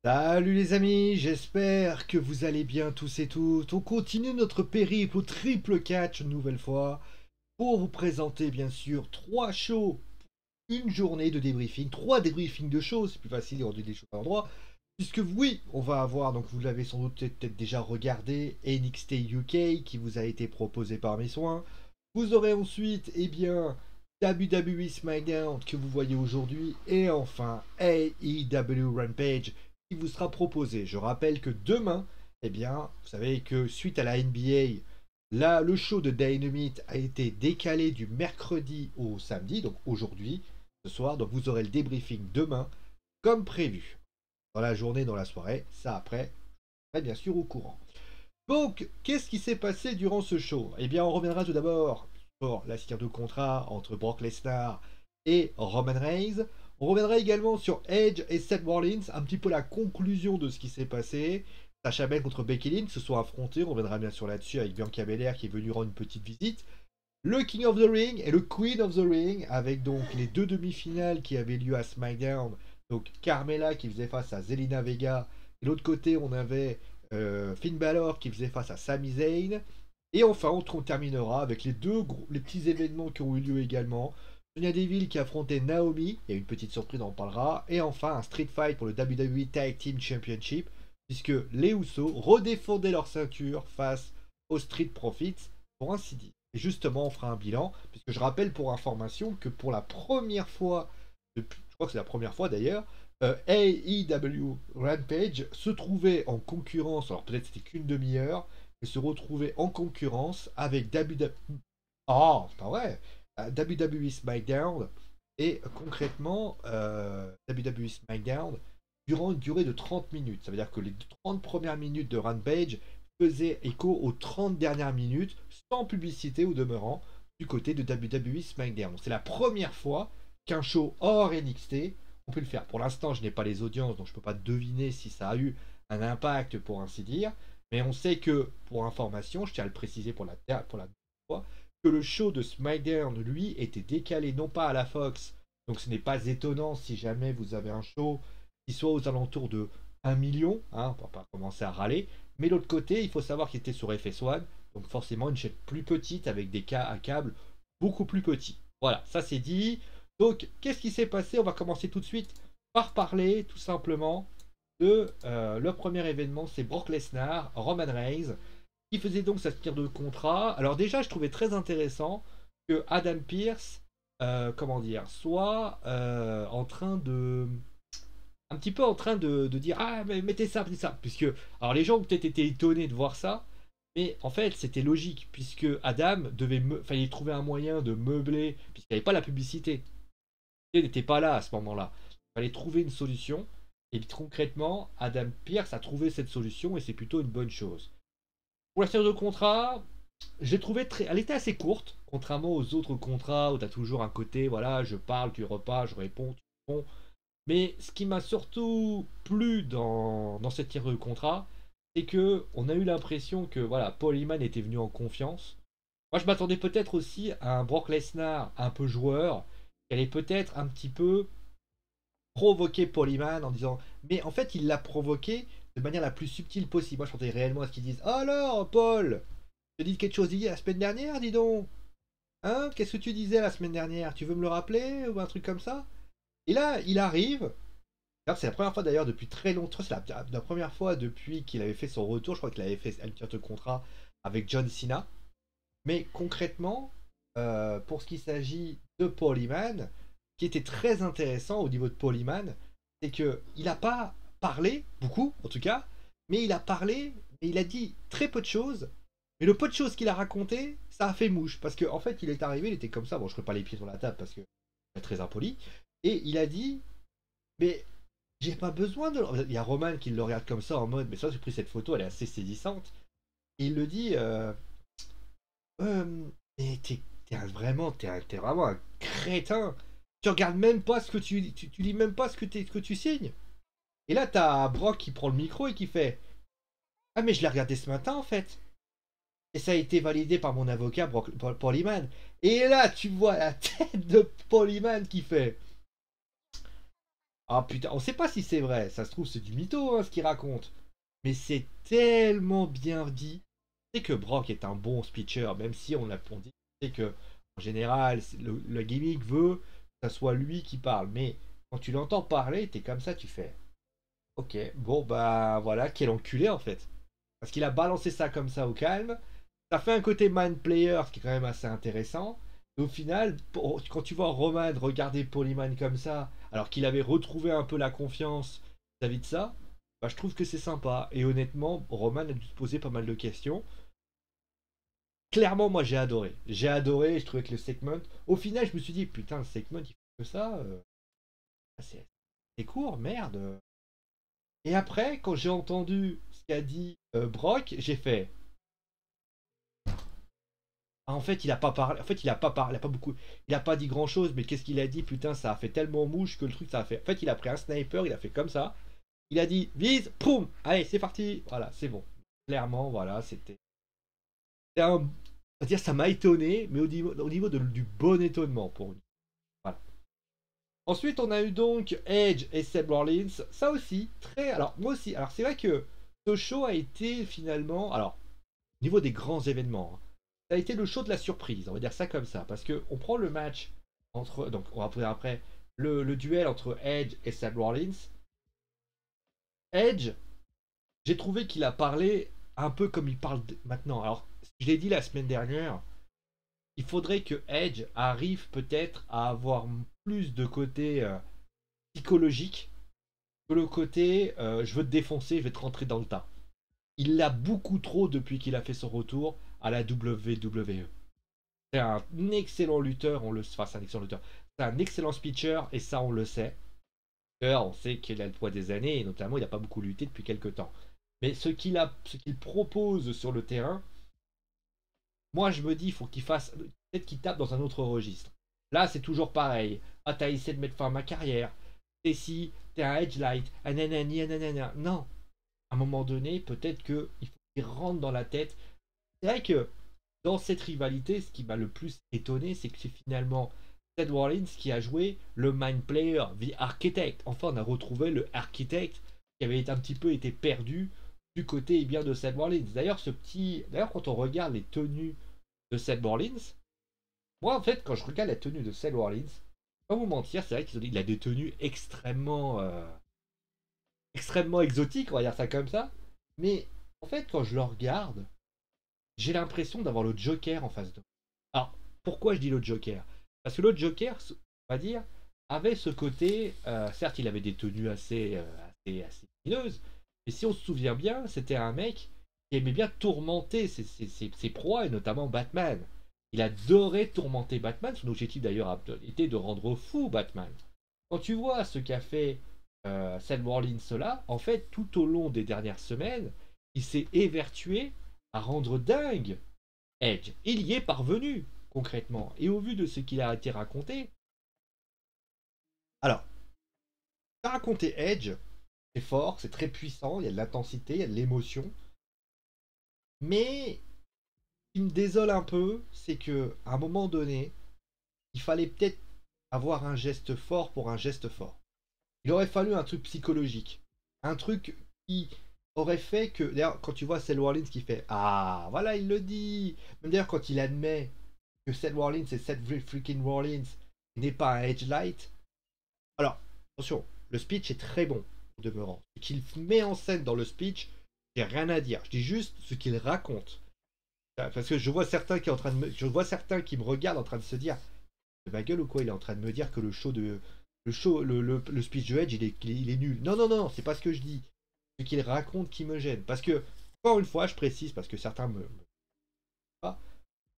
Salut les amis, j'espère que vous allez bien tous et toutes. On continue notre périple au triple catch une nouvelle fois pour vous présenter bien sûr trois shows, une journée de débriefing, trois débriefings de shows, c'est plus facile on dit des choses à l'endroit. Puisque oui, on va avoir, donc vous l'avez sans doute peut-être déjà regardé, NXT UK qui vous a été proposé par mes soins. Vous aurez ensuite, eh bien, WWE SmackDown que vous voyez aujourd'hui. Et enfin, AEW Rampage qui vous sera proposé. Je rappelle que demain, eh bien, vous savez que suite à la NBA, là, le show de Dynamite a été décalé du mercredi au samedi, donc aujourd'hui, ce soir. Donc vous aurez le débriefing demain, comme prévu. Dans la journée, dans la soirée, ça après, bien sûr au courant. Donc, qu'est-ce qui s'est passé durant ce show? Eh bien, on reviendra tout d'abord sur la signature de contrat entre Brock Lesnar et Roman Reigns. On reviendra également sur Edge et Seth Rollins, un petit peu la conclusion de ce qui s'est passé. Sacha Banks contre Becky Lynch se sont affrontés, on reviendra bien sûr là-dessus avec Bianca Belair qui est venu rendre une petite visite. Le King of the Ring et le Queen of the Ring, avec donc les deux demi-finales qui avaient lieu à SmackDown. Donc Carmella qui faisait face à Zelina Vega. Et de l'autre côté, on avait Finn Balor qui faisait face à Sami Zayn. Et enfin, on terminera avec les petits événements qui ont eu lieu également. Sonya Deville qui affrontait Naomi, il y a une petite surprise, on en parlera. Et enfin, un street fight pour le WWE Tag Team Championship, puisque les Usos redéfendaient leur ceinture face aux Street Profits, pour ainsi dire. Et justement, on fera un bilan, puisque je rappelle pour information que pour la première fois, je crois que c'est la première fois d'ailleurs, AEW Rampage se trouvait en concurrence, alors peut-être c'était qu'une demi-heure, mais se retrouvait en concurrence avec WWE. Oh, c'est pas vrai! WWE SmackDown, et concrètement, WWE SmackDown, durant une durée de 30 minutes. Ça veut dire que les 30 premières minutes de Rampage faisaient écho aux 30 dernières minutes, sans publicité au demeurant, du côté de WWE SmackDown. C'est la première fois qu'un show hors NXT, on peut le faire. Pour l'instant, je n'ai pas les audiences, donc je ne peux pas deviner si ça a eu un impact, pour ainsi dire. Mais on sait que, pour information, je tiens à le préciser pour la deuxième fois, que le show de SmackDown, lui, était décalé non pas à la Fox, donc ce n'est pas étonnant si jamais vous avez un show qui soit aux alentours de 1 million, hein, on va pas commencer à râler, mais l'autre côté, il faut savoir qu'il était sur FS1, donc forcément une chaîne plus petite avec des cas à câble beaucoup plus petits. Voilà, ça c'est dit. Donc, qu'est-ce qui s'est passé? On va commencer tout de suite par parler tout simplement de le premier événement, c'est Brock Lesnar, Roman Reigns, qui faisait donc sa tire de contrat. Alors déjà, je trouvais très intéressant que Adam Pearce, comment dire, soit en train de un petit peu en train de dire ah mais mettez ça, puisque alors les gens ont peut-être été étonnés de voir ça, mais en fait c'était logique puisque Adam fallait trouver un moyen de meubler puisqu'il n'y avait pas la publicité, il n'était pas là à ce moment-là, il fallait trouver une solution et concrètement Adam Pearce a trouvé cette solution et c'est plutôt une bonne chose. Pour la série de contrat, je l'ai trouvée elle était assez courte, contrairement aux autres contrats où tu as toujours un côté, voilà, je parle, tu repars, je réponds, tu réponds. Mais ce qui m'a surtout plu dans cette tirée de contrat, c'est que on a eu l'impression que voilà, Paul Heyman était venu en confiance. Moi, je m'attendais peut-être aussi à un Brock Lesnar un peu joueur, qui allait peut-être un petit peu provoquer Paul Heyman en disant, mais en fait, il l'a provoqué de manière la plus subtile possible. Moi, je m'attendais réellement à ce qu'ils disent, alors, Paul, tu as dit quelque chose hier la semaine dernière, dis donc. Hein, qu'est-ce que tu disais la semaine dernière? Tu veux me le rappeler ou un truc comme ça? Et là, il arrive. C'est la première fois d'ailleurs depuis très longtemps, c'est la première fois depuis qu'il avait fait son retour, je crois qu'il avait fait un petit contrat avec John Cena. Mais concrètement, pour ce qui s'agit de Paul Heyman, ce qui était très intéressant au niveau de Paul Heyman, c'est qu'il n'a pas parlé, beaucoup en tout cas, mais il a parlé, mais il a dit très peu de choses. Mais le peu de choses qu'il a raconté, ça a fait mouche. Parce qu'en fait, il est arrivé, il était comme ça, bon, je ne ferai pas les pieds sur la table parce que c'est très impoli. Et il a dit, mais j'ai pas besoin de. Il y a Roman qui le regarde comme ça en mode, mais ça, j'ai pris cette photo, elle est assez saisissante. Et il le dit, mais t'es vraiment un crétin. Tu regardes même pas ce que tu lis même pas ce que tu signes. Et là, t'as Brock qui prend le micro et qui fait, ah mais je l'ai regardé ce matin en fait. Et ça a été validé par mon avocat Paul Heyman. Et là, tu vois la tête de Paul Heyman qui fait, Ah putain, on sait pas si c'est vrai, ça se trouve c'est du mytho hein, ce qu'il raconte. Mais c'est tellement bien dit. C'est que Brock est un bon speecher, même si on dit c'est que en général le gimmick veut que ça soit lui qui parle. Mais quand tu l'entends parler, t'es comme ça, tu fais ok, bon bah voilà, quel enculé en fait. Parce qu'il a balancé ça comme ça au calme. Ça fait un côté mind player, ce qui est quand même assez intéressant. Et au final, quand tu vois Roman regarder Polyman comme ça, alors qu'il avait retrouvé un peu la confiance vis-à-vis de ça, bah, je trouve que c'est sympa. Et honnêtement, Roman a dû se poser pas mal de questions. Clairement, moi j'ai adoré. J'ai adoré, je trouvais que le segment. Au final, je me suis dit, putain, le segment, il fait que ça. C'est court, merde. Et après, quand j'ai entendu ce qu'a dit Brock, j'ai fait. Ah, en fait, il a pas parlé. En fait, il a pas parlé. Il a pas beaucoup. Il a pas dit grand chose, mais qu'est-ce qu'il a dit? Putain, ça a fait tellement mouche que le truc, ça a fait. En fait, il a pris un sniper, il a fait comme ça. Il a dit vise, poum, allez, c'est parti. Voilà, c'est bon. Clairement, voilà, c'était. On va dire, ça m'a étonné, mais au niveau du bon étonnement pour lui. Voilà. Ensuite, on a eu donc Edge et Seth Rollins. Ça aussi, très. Alors, moi aussi. Alors, c'est vrai que ce show a été finalement. Alors, au niveau des grands événements, hein, ça a été le show de la surprise, on va dire ça comme ça. Parce que on prend le match entre. Donc, on va prendre après le duel entre Edge et Seth Rollins. Edge, j'ai trouvé qu'il a parlé un peu comme il parle maintenant. Alors, je l'ai dit la semaine dernière, il faudrait que Edge arrive peut-être à avoir plus de côté psychologique que le côté je veux te défoncer, je vais te rentrer dans le tas. Il l'a beaucoup trop depuis qu'il a fait son retour à la WWE. C'est un excellent lutteur, enfin c'est un excellent lutteur. C'est un excellent speaker et ça on le sait. D'ailleurs, on sait qu'il a le poids des années et notamment il n'a pas beaucoup lutté depuis quelques temps. Mais ce qu'il propose sur le terrain, moi je me dis il faut qu'il fasse peut-être qu'il tape dans un autre registre. Là c'est toujours pareil. Ah t'as essayé de mettre fin à ma carrière. T'es si t'es un edge light. Ah nanani, ah, nanana. Non. À un moment donné peut-être que il faut qu'il rentre dans la tête. C'est vrai que dans cette rivalité, ce qui m'a le plus étonné, c'est que c'est finalement Seth Rollins qui a joué le mind player, the architect. Enfin, on a retrouvé le architect qui avait un petit peu été perdu du côté bien de Seth Rollins. D'ailleurs, quand on regarde les tenues de Seth Rollins, moi en fait, quand je regarde la tenue de Seth Rollins, pas vous mentir, c'est vrai qu'il a des tenues extrêmement exotiques, on va dire ça comme ça. Mais en fait, quand je le regarde, j'ai l'impression d'avoir le Joker en face de moi. Alors, pourquoi je dis le Joker? Parce que le Joker, on va dire, avait ce côté, certes, il avait des tenues assez lumineuses, mais si on se souvient bien, c'était un mec qui aimait bien tourmenter ses proies, et notamment Batman. Il adorait tourmenter Batman. Son objectif d'ailleurs était de rendre fou Batman. Quand tu vois ce qu'a fait Seth Rollins là, en fait, tout au long des dernières semaines, il s'est évertué à rendre dingue Edge. Il y est parvenu, concrètement. Et au vu de ce qu'il a été raconté, alors, raconter Edge, c'est fort, c'est très puissant, il y a de l'intensité, il y a de l'émotion. Mais ce qui me désole un peu, c'est que à un moment donné, il fallait peut-être avoir un geste fort pour un geste fort. Il aurait fallu un truc psychologique. Un truc qui aurait fait que. D'ailleurs, quand tu vois Seth Rollins qui fait ah, voilà, il le dit. Même d'ailleurs, quand il admet que Seth Rollins et Seth freaking Rollins n'est pas un Edge Light. Alors, attention, le speech est très bon, au demeurant. Ce qu'il met en scène dans le speech, j'ai rien à dire. Je dis juste ce qu'il raconte. Parce que je vois certains je vois certains qui me regardent en train de se dire ma gueule ou quoi, il est en train de me dire que le speech de Edge, il est nul. Non, non, non, c'est pas ce que je dis. Ce qu'il raconte qui me gêne. Parce que, encore une fois, je précise, parce que certains me pas,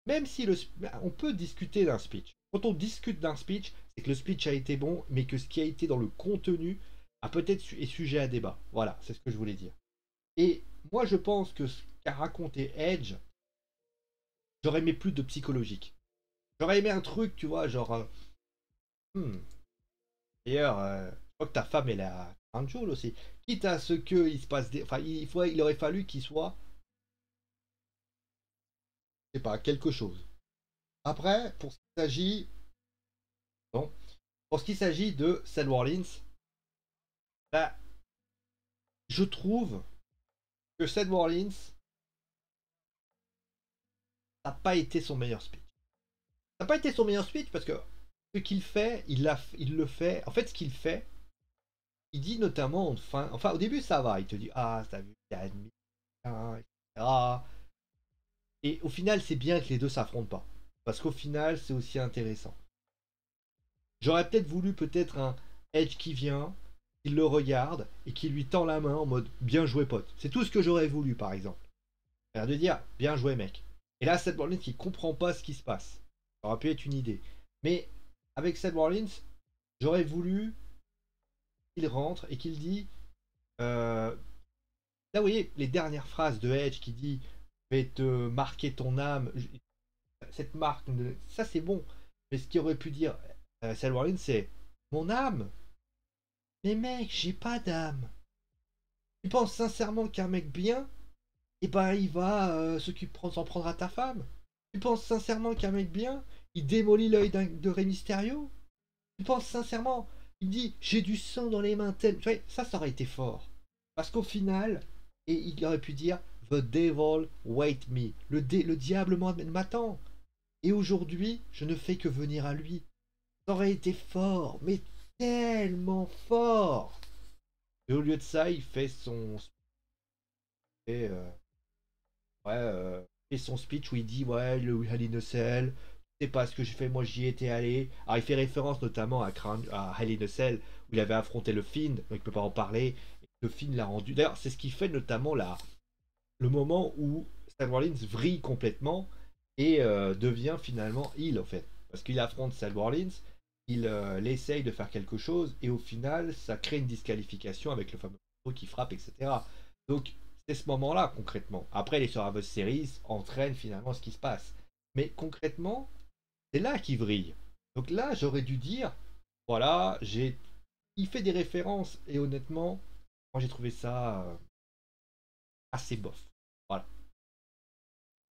même si on peut discuter d'un speech. Quand on discute d'un speech, c'est que le speech a été bon, mais que ce qui a été dans le contenu a peut-être est sujet à débat. Voilà, c'est ce que je voulais dire. Et moi, je pense que ce qu'a raconté Edge, j'aurais aimé plus de psychologique. J'aurais aimé un truc, tu vois, genre. Hmm, D'ailleurs, je crois que ta femme, elle a un joule aussi. Quitte à ce que il se passe des. Enfin, il aurait fallu qu'il soit, je sais pas, quelque chose. Après, pour ce qui s'agit. Bon, pour ce qui s'agit de Seth Rollins, Bah, je trouve que Seth Rollins n'a pas été son meilleur speech. Ça n'a pas été son meilleur speech parce que ce qu'il fait, il le fait. En fait, ce qu'il fait, il dit notamment, enfin au début ça va, il te dit ah t'as vu, il y a admis, etc. Et au final, c'est bien que les deux s'affrontent pas, parce qu'au final, c'est aussi intéressant. J'aurais peut-être voulu peut-être un Edge qui vient, qui le regarde et qui lui tend la main en mode bien joué pote. C'est tout ce que j'aurais voulu par exemple. C'est-à-dire de dire bien joué mec. Et là, Seth Rollins qui comprend pas ce qui se passe. Ça aurait pu être une idée. Mais avec Seth Rollins, j'aurais voulu qu'il rentre et qu'il dit. Là, vous voyez, les dernières phrases de Edge qui dit je vais te marquer ton âme. Cette marque, ça c'est bon. Mais ce qu'il aurait pu dire Seth Rollins, c'est mon âme. Mais mec, j'ai pas d'âme. Tu penses sincèrement qu'un mec bien, eh ben il va s'en prendre à ta femme? Tu penses sincèrement qu'un mec bien, il démolit l'œil de Rey Mysterio? Tu penses sincèrement, il dit j'ai du sang dans les mains tel. Tu vois, ça aurait été fort. Parce qu'au final, et il aurait pu dire The devil wait me. Le diable m'attend. Et aujourd'hui, je ne fais que venir à lui. Ça aurait été fort, mais tellement fort. Et au lieu de ça, il fait et, ouais, fait son speech où il dit ouais le Hell in a Cell, c'est pas ce que j'ai fait, moi j'y étais allé. Alors il fait référence notamment à Hell in a Cell où il avait affronté le Fiend, donc il peut pas en parler. Et le Fiend l'a rendu. D'ailleurs, c'est ce qui fait notamment le moment où Seth Rollins vrille complètement et devient finalement heel en fait. Parce qu'il affronte Seth Rollins, il essaye de faire quelque chose et au final ça crée une disqualification avec le fameux qui frappe, etc. Donc c'est ce moment-là concrètement. Après les Survivor Series entraînent finalement ce qui se passe. Mais concrètement, c'est là qu'il vrille. Donc là j'aurais dû dire, voilà, il fait des références et honnêtement, moi j'ai trouvé ça assez bof. Voilà.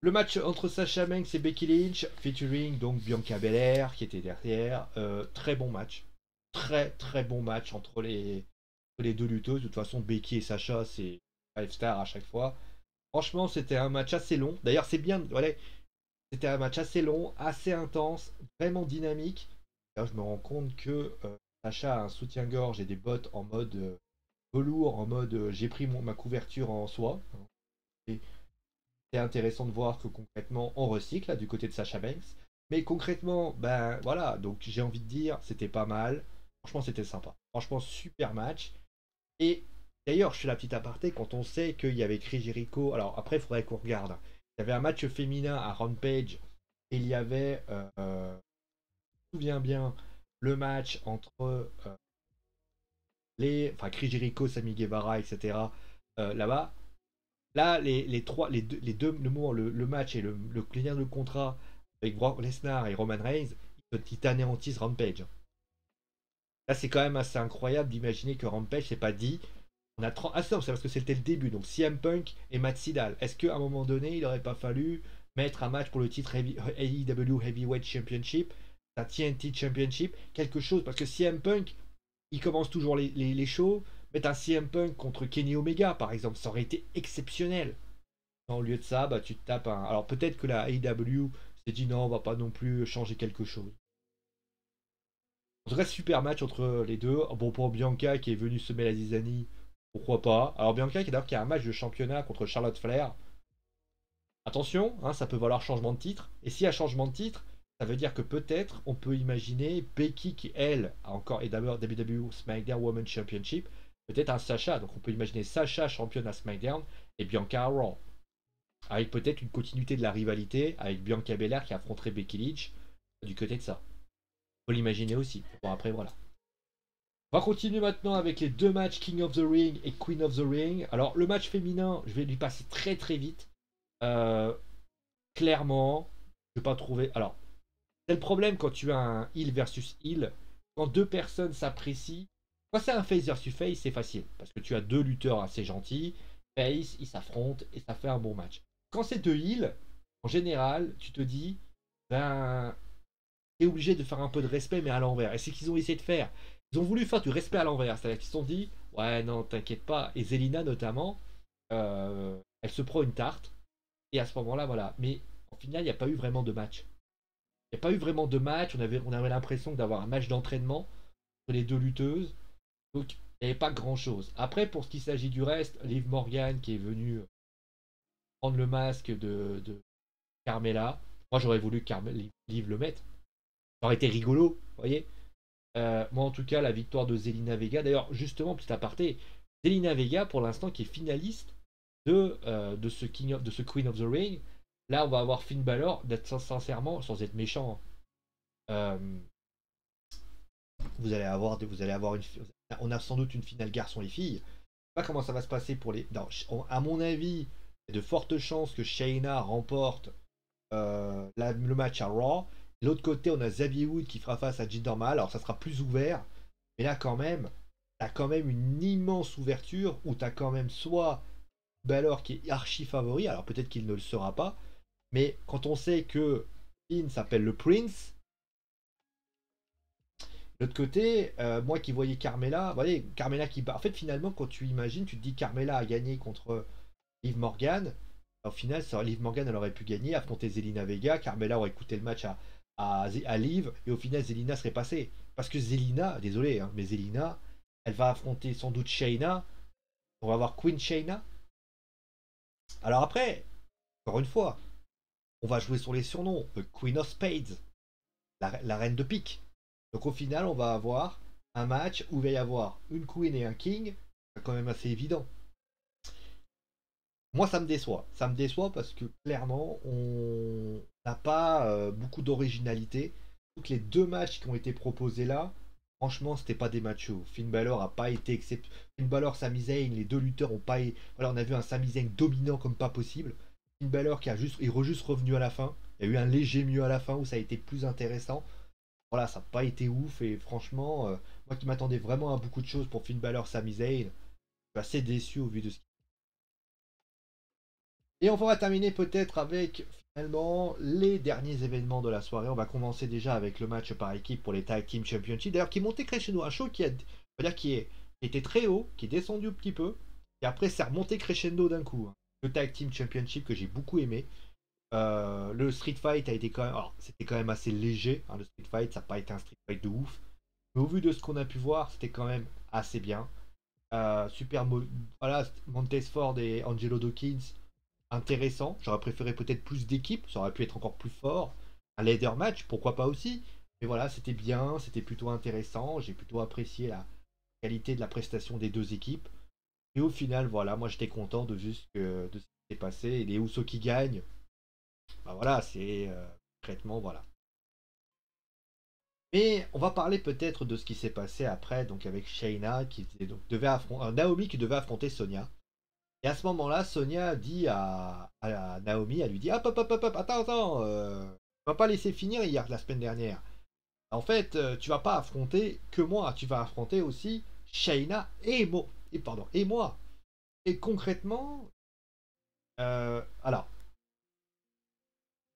Le match entre Sasha Banks et Becky Lynch, featuring donc Bianca Belair qui était derrière. Très bon match. Très très bon match entre les deux lutteuses. De toute façon, Becky et Sasha, c'est 5 stars à chaque fois. Franchement, c'était un match assez long. D'ailleurs, c'est bien. Voilà, c'était un match assez long, assez intense, vraiment dynamique. D'ailleurs, je me rends compte que Sasha a un soutien-gorge et des bottes en mode velours, en mode j'ai pris ma couverture en soie. Et c'est intéressant de voir que concrètement on recycle là, du côté de Sasha Banks. Mais concrètement, ben voilà, donc j'ai envie de dire, c'était pas mal. Franchement, c'était sympa. Franchement, super match. Et d'ailleurs, je fais la petite aparté quand on sait qu'il y avait Chris Jericho. Alors après, il faudrait qu'on regarde. Il y avait un match féminin à Rampage. Et il y avait, je me souviens bien, le match entre enfin Chris Jericho, Sammy Guevara, etc. Là-bas. Là, les deux, le match et le client de contrat avec Brock Lesnar et Roman Reigns, ils t'anéantissent Rampage. Là, c'est quand même assez incroyable d'imaginer que Rampage, c'est pas dit. On a 30... Ah, non, c'est parce que c'était le début. Donc, CM Punk et Matt Sydal. Est-ce qu'à un moment donné, il aurait pas fallu mettre un match pour le titre AEW Heavyweight Championship, la TNT Championship, quelque chose? Parce que CM Punk, il commence toujours les shows. Mettre un CM Punk contre Kenny Omega, par exemple, ça aurait été exceptionnel. Au lieu de ça, bah, tu te tapes un. Alors peut-être que la AEW s'est dit non, on va pas non plus changer quelque chose. En tout cas, super match entre les deux. Bon, pour Bianca qui est venue semer la zizanie, pourquoi pas. Alors Bianca qui a un match de championnat contre Charlotte Flair. Attention, hein, ça peut valoir changement de titre. Et s'il y a changement de titre, ça veut dire que peut-être on peut imaginer Becky qui, elle, a encore et d'abord WWE SmackDown Women's Championship, peut-être un Sacha. Donc on peut imaginer Sacha championne à SmackDown et Bianca à Raw. Avec peut-être une continuité de la rivalité avec Bianca Belair qui affronterait Becky Lynch du côté de ça. Faut l'imaginer aussi. Bon, après, voilà. On va continuer maintenant avec les deux matchs King of the Ring et Queen of the Ring. Alors, le match féminin, je vais lui passer très très vite. Clairement, je ne vais pas trouver. Alors, c'est le problème quand tu as un heel versus heel. Quand deux personnes s'apprécient. Quand c'est un face versus face, c'est facile. Parce que tu as deux lutteurs assez gentils. Face, ils s'affrontent et ça fait un bon match. Quand c'est deux heals, en général, tu te dis, ben, t'es obligé de faire un peu de respect, mais à l'envers. Et c'est ce qu'ils ont essayé de faire. Ils ont voulu faire du respect à l'envers. C'est-à-dire qu'ils se sont dit, Ouais, non, t'inquiète pas. Et Zelina notamment, elle se prend une tarte. Et à ce moment-là, voilà. Mais en final, il n'y a pas eu vraiment de match. Il n'y a pas eu vraiment de match. On avait l'impression d'avoir un match d'entraînement entre les deux lutteuses. Donc, il n'y avait pas grand-chose. Après, pour ce qui s'agit du reste, Liv Morgan qui est venue prendre le masque de Carmella. Moi, j'aurais voulu que Liv le mette. Ça aurait été rigolo, vous voyez. Moi, en tout cas, la victoire de Zelina Vega. D'ailleurs, justement, petit aparté, Zelina Vega, pour l'instant, qui est finaliste de ce Queen of the Ring. Là, on va avoir Finn Balor, d'être sincèrement, sans être méchant. Euh, vous allez avoir on a sans doute une finale garçon et filles. Je sais pas comment ça va se passer pour les. Non, à mon avis, il y a de fortes chances que Shayna remporte le match à Raw. De l'autre côté, on a Xavier Wood qui fera face à Jinder Mahal. Alors, ça sera plus ouvert. Mais là, quand même, t'as quand même une immense ouverture où t'as quand même soit Balor qui est archi favori. Alors, peut-être qu'il ne le sera pas. Mais quand on sait que Finn s'appelle le Prince, de l'autre côté, moi qui voyais Carmella, vous voyez, Carmella qui bat. En fait, finalement, quand tu imagines, tu te dis Carmella a gagné contre Liv Morgan. Au final, Liv Morgan, elle aurait pu gagner, affronter Zelina Vega. Carmella aurait coûté le match à Liv. Et au final, Zelina serait passée. Parce que Zelina, désolé, hein, mais Zelina, elle va affronter sans doute Shayna. On va avoir Queen Shayna. Alors après, encore une fois, on va jouer sur les surnoms. Queen of Spades, la reine de pique. Donc au final, on va avoir un match où il va y avoir une Queen et un King. C'est quand même assez évident. Moi, ça me déçoit. Ça me déçoit parce que clairement, on n'a pas beaucoup d'originalité. Donc les deux matchs qui ont été proposés là, franchement, c'était pas des matchs chauds. Finn Balor a pas été exceptionnel. Finn Balor, Sami Zayn, les deux lutteurs ont pas. Voilà, on a vu un Sami Zayn dominant comme pas possible. Finn Balor qui est juste revenu à la fin. Il y a eu un léger mieux à la fin où ça a été plus intéressant. Voilà, ça n'a pas été ouf et franchement, moi qui m'attendais vraiment à beaucoup de choses pour Finn Balor, Sami Zayn, je suis assez déçu au vu de ce. Et on va terminer peut-être avec finalement les derniers événements de la soirée. On va commencer déjà avec le match par équipe pour les Tag Team Championship. D'ailleurs, qui montait crescendo, un show qui était très haut, qui est descendu un petit peu, et après c'est remonté crescendo d'un coup, hein. Le Tag Team Championship que j'ai beaucoup aimé. Le Street Fight a été quand même, alors c'était quand même assez léger, hein, le Street Fight, ça n'a pas été un Street Fight de ouf, mais au vu de ce qu'on a pu voir, c'était quand même assez bien. Voilà, Montez Ford et Angelo Dawkins intéressant. J'aurais préféré peut-être plus d'équipes, ça aurait pu être encore plus fort. Un ladder match, pourquoi pas aussi. Mais voilà, c'était bien, c'était plutôt intéressant. J'ai plutôt apprécié la qualité de la prestation des deux équipes. Et au final, voilà, moi j'étais content de juste de ce qui s'est passé. Et les Usos qui gagnent, bah voilà, c'est concrètement, voilà. Mais on va parler peut-être de ce qui s'est passé après, donc avec Shayna devait affronter Naomi qui devait affronter Sonia. Et à ce moment-là, Sonia dit à Naomi, elle lui dit hop, hop, hop, hop, hop, attends, attends, tu vas pas laisser finir hier, la semaine dernière. En fait, tu vas pas affronter que moi, tu vas affronter aussi Shayna et moi. Et concrètement, alors,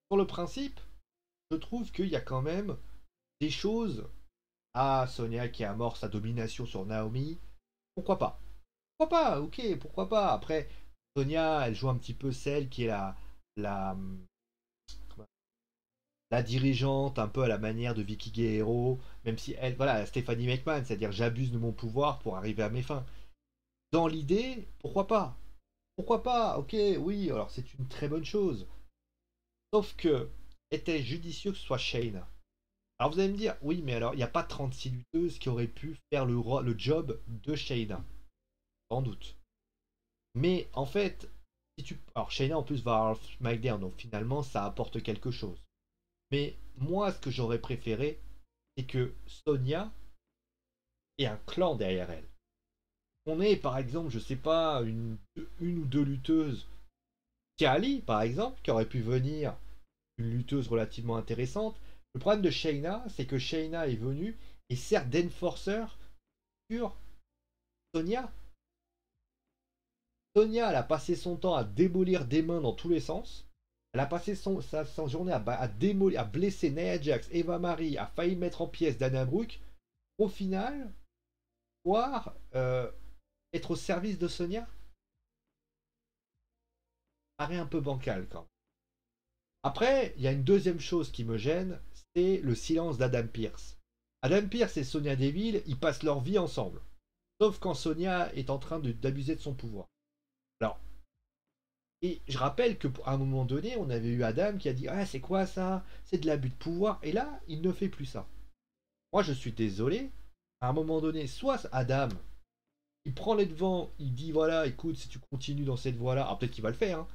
sur le principe, je trouve qu'il y a quand même des choses à Sonia qui amorce sa domination sur Naomi. Pourquoi pas? Pourquoi pas? Ok, pourquoi pas? Après, Sonia, elle joue un petit peu celle qui est la, la dirigeante, un peu à la manière de Vicky Guerrero, même si elle, voilà, Stephanie McMahon, c'est-à-dire j'abuse de mon pouvoir pour arriver à mes fins. Dans l'idée, pourquoi pas? Pourquoi pas? Ok, oui, alors c'est une très bonne chose. Sauf que, était judicieux que ce soit Shayna. Alors vous allez me dire, oui, mais alors il n'y a pas 36 lutteuses qui auraient pu faire le job de Shayna. Sans doute. Mais en fait, alors Shayna en plus va avoir SmackDown, donc finalement ça apporte quelque chose. Mais moi, ce que j'aurais préféré, c'est que Sonia ait un clan derrière elle. On ait par exemple, je sais pas, une ou deux lutteuses. Kali, par exemple, qui aurait pu venir, une lutteuse relativement intéressante. Le problème de Shayna, c'est que Shayna est venue et sert d'enforcer sur Sonia. Sonia, elle a passé son temps à démolir des mains dans tous les sens. Elle a passé sa journée à démolir, à blesser Nia Jax, Eva Marie, a failli mettre en pièces Dana Brooke. Au final, voir être au service de Sonia paraît un peu bancal quand même. Après, il y a une deuxième chose qui me gêne, c'est le silence d'Adam Pearce. Adam Pearce et Sonia Deville, ils passent leur vie ensemble. Sauf quand Sonia est en train d'abuser de son pouvoir. Alors, et je rappelle qu'à un moment donné, on avait eu Adam qui a dit ah, c'est quoi ça? C'est de l'abus de pouvoir. Et là, il ne fait plus ça. Moi, je suis désolé. À un moment donné, soit Adam, il prend les devants, il dit voilà, écoute, si tu continues dans cette voie-là, alors peut-être qu'il va le faire, hein.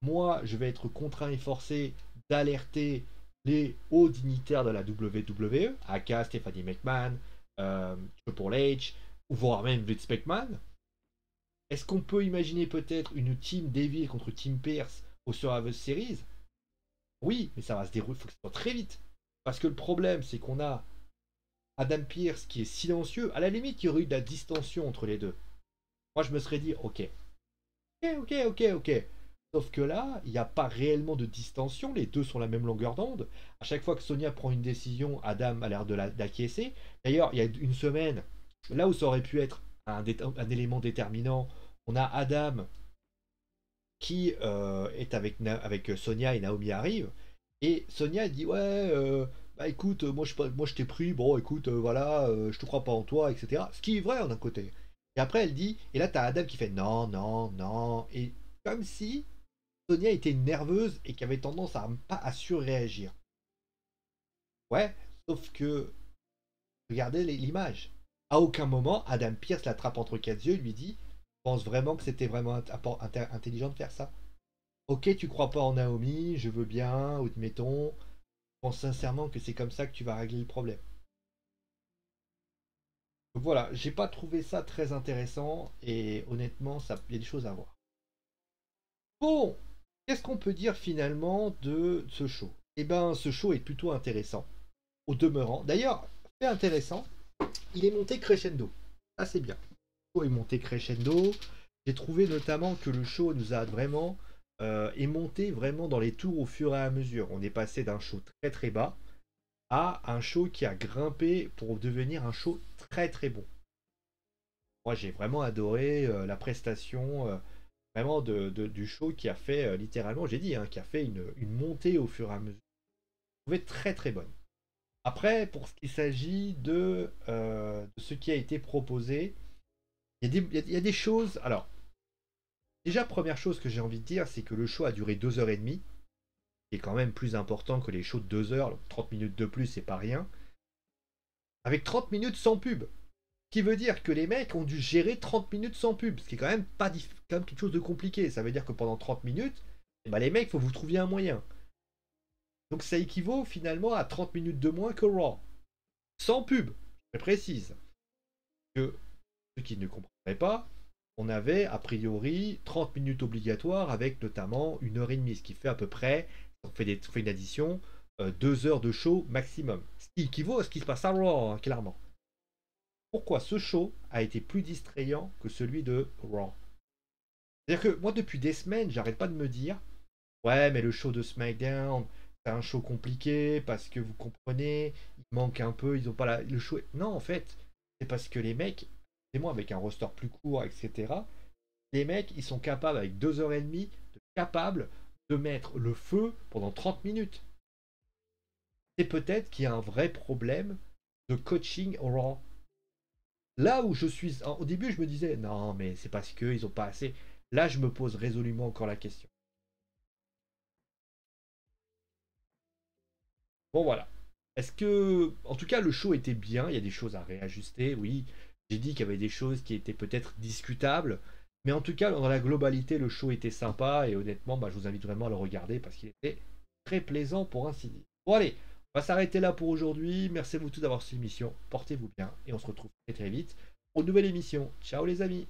Moi, je vais être contraint et forcé d'alerter les hauts dignitaires de la WWE, aka Stephanie McMahon, Triple H, ou voire même Vince McMahon. Est-ce qu'on peut imaginer peut-être une Team Devil contre Team Pierce au Survivor Series? Oui, mais ça va se dérouler, il faut que ce soit très vite. Parce que le problème, c'est qu'on a Adam Pearce qui est silencieux. À la limite, il y aurait eu de la distension entre les deux. Moi, je me serais dit, ok. Ok. Sauf que là, il n'y a pas réellement de distension. Les deux sont la même longueur d'onde. À chaque fois que Sonia prend une décision, Adam a l'air de d'acquiescer. D'ailleurs, il y a une semaine, là où ça aurait pu être un élément déterminant, on a Adam qui est avec Sonia et Naomi arrive. Et Sonia dit ouais, bah écoute, moi je t'ai pris, bon écoute, voilà, je te crois pas en toi, etc. Ce qui est vrai d'un côté. Et après elle dit, et là t'as Adam qui fait non. Et comme si Sonia était nerveuse et qui avait tendance à pas à surréagir. Ouais, sauf que regardez l'image. À aucun moment, Adam Pearce l'attrape entre quatre yeux et lui dit pense vraiment que c'était vraiment intelligent de faire ça. Ok, tu crois pas en Naomi, je veux bien, ou admettons, je pense sincèrement que c'est comme ça que tu vas régler le problème. Donc voilà, j'ai pas trouvé ça très intéressant et honnêtement, il y a des choses à voir. Bon, qu'est-ce qu'on peut dire finalement de ce show? Eh ben, ce show est plutôt intéressant, au demeurant. D'ailleurs, c'est intéressant, il est monté crescendo. Ah, c'est bien. Le show est monté crescendo. J'ai trouvé notamment que le show nous a vraiment est monté vraiment dans les tours au fur et à mesure. On est passé d'un show très très bas à un show qui a grimpé pour devenir un show très très bon. Moi j'ai vraiment adoré la prestation vraiment du show qui a fait littéralement, j'ai dit, hein, qui a fait une montée au fur et à mesure. Je trouvais très très bonne. Après, pour ce qui s'agit de ce qui a été proposé, il y a des choses. Alors, déjà, première chose que j'ai envie de dire, c'est que le show a duré 2 h 30, qui est quand même plus important que les shows de 2 heures. Donc 30 minutes de plus, c'est pas rien. Avec 30 minutes sans pub. Ce qui veut dire que les mecs ont dû gérer 30 minutes sans pub. Ce qui est quand même pas quand même quelque chose de compliqué. Ça veut dire que pendant 30 minutes, eh ben les mecs, il faut vous trouver un moyen. Donc ça équivaut finalement à 30 minutes de moins que Raw. Sans pub, je précise. Que ceux qui ne comprendraient pas, on avait a priori 30 minutes obligatoires avec notamment 1 h 30, ce qui fait à peu près, on fait une addition, 2 heures de show maximum. Ce qui équivaut à ce qui se passe à Raw, hein, clairement. Pourquoi ce show a été plus distrayant que celui de Raw? C'est-à-dire que moi, depuis des semaines, j'arrête pas de me dire ouais, mais le show de SmackDown, c'est un show compliqué parce que vous comprenez, il manque un peu, ils ont pas le show. Non, en fait, c'est parce que les mecs, c'est moi avec un roster plus court, etc. Les mecs, ils sont capables, avec 2 h 30, capables de mettre le feu pendant 30 minutes. C'est peut-être qu'il y a un vrai problème de coaching au Raw. Là où je suis, au début, je me disais non, mais c'est parce qu'ils ont pas assez. Là, je me pose résolument encore la question. Bon, voilà. Est-ce que, en tout cas, le show était bien? Il y a des choses à réajuster, oui. J'ai dit qu'il y avait des choses qui étaient peut-être discutables, mais en tout cas, dans la globalité, le show était sympa et honnêtement, bah, je vous invite vraiment à le regarder parce qu'il était très plaisant pour ainsi dire. Bon, allez, on va s'arrêter là pour aujourd'hui. Merci à vous tous d'avoir suivi l'émission. Portez-vous bien et on se retrouve très très vite pour une nouvelle émission. Ciao les amis!